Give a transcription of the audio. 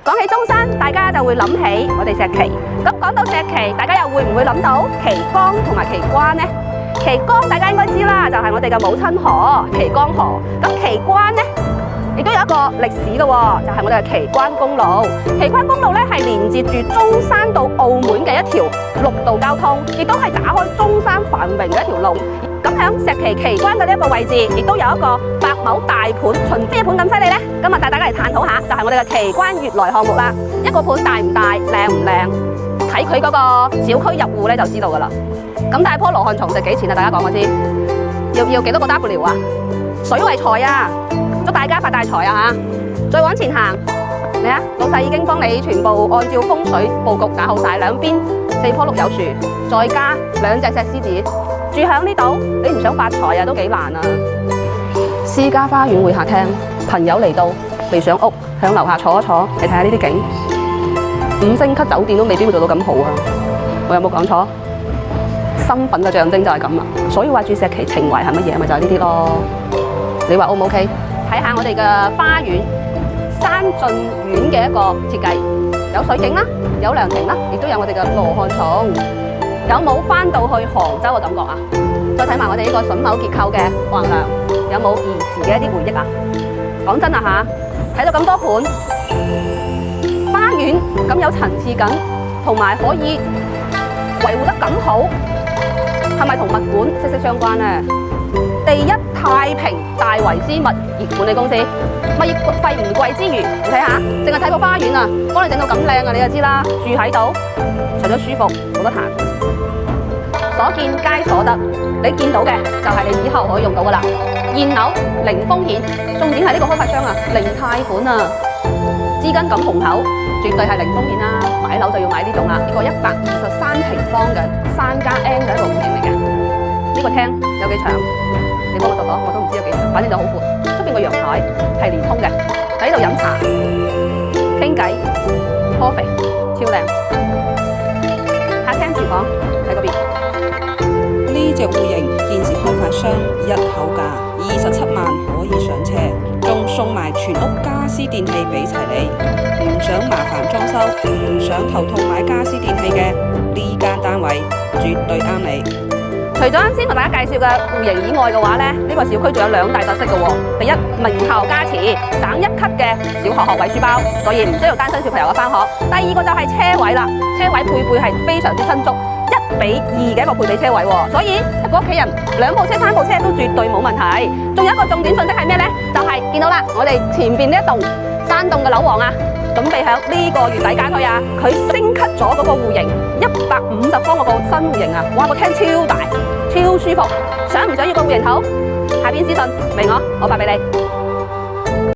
講起中山，大家就會諗起我哋石岐。咁講到石岐，大家又會唔會諗到岐江同埋岐關呢？岐江大家應該知啦，就係我哋嘅母親河岐江河。咁岐關呢，亦都有一個歷史嘅，就係我哋嘅岐關公路。岐關公路咧係連接住中山到澳門嘅一條陸道交通，亦都係打開中山繁榮嘅一條路。咁喺石岐岐關嘅呢一個位置，亦都有一個百畝大盤，巡咩盤咁犀利呢？今日帶大家嚟探討下，就係我哋嘅岐關悅來項目啦。一個盤大唔大，靚唔靚，睇佢嗰個小區入戶咧就知道噶啦。咁大棵羅漢松值幾錢啊？大家講我知，要幾多個 W 啊？水為財啊！祝大家發大財啊吓！再往前行，嚟啊！老細已經幫你全部按照風水布局打好晒，兩邊4棵綠柚樹，再加2隻石獅子。住響呢度，你唔想發財啊，都幾難啊！私家花園會客廳，朋友嚟到未上屋，響樓下坐一坐，你睇下呢啲景，5星級酒店都未必會做到咁好啊！我有冇講錯？身份嘅象徵就係咁啦，所以話住石岐情懷係乜嘢？咪就係呢啲咯。你話 O 唔 OK？睇下我哋嘅花園，山峻苑嘅一個設計，有水景啦，有涼亭啦，亦都有我哋嘅羅漢松。有冇翻到去杭州嘅感覺啊？再睇埋我哋呢個榫卯結構嘅橫梁，有冇兒時嘅一啲回憶啊？講真啊吓，睇到咁多盤花園咁有層次感，同埋可以維護得咁好，係咪同物管息息相關呢？第一太平大維斯物業管理公司，物業費唔貴之餘，你睇下，淨係睇個花園啊，幫你整到咁靚啊，你就知啦。住喺度，除咗舒服，冇得彈。所見皆所得，你見到嘅就係你以後可以用到噶啦。現樓零風險，重點係呢個開發商啊，零貸款啊，資金咁雄厚，絕對係零風險啦。買樓就要買呢種啦，呢個123平方嘅3+N嘅一個戶型嚟嘅。呢個廳有幾長？你幫我度度，我都唔知有幾長，反正就好闊。出邊個陽台係連通嘅，喺度飲茶、傾偈、coffee，超靚。客廳、廚房喺嗰邊。呢隻戶型現時開發商一口價27萬可以上車，仲送埋全屋家私電器俾齊你。唔想麻煩裝修，唔想頭痛買家私電器嘅，呢間單位絕對啱你。除咗啱先同大家介紹嘅戶型以外嘅話咧，呢個小區仲有2大特色嘅喎。第一，名校加持，省1級嘅小學學位書包，所以唔需要單身小朋友嘅返學。第二個就係車位啦，車位配備係非常之充足，1比2嘅一個配備車位喎，所以一個屋企人2部車3部車都絕對冇問題。仲有一個重點信息係咩呢？就係見到啦，我哋前邊呢一棟山洞嘅樓王啊，準備喺呢個月底家居啊，佢升級咗嗰個戶型150方嗰個新戶型啊，哇，個廳超大超舒服，想唔想要個戶型圖？下邊私信明我發俾你。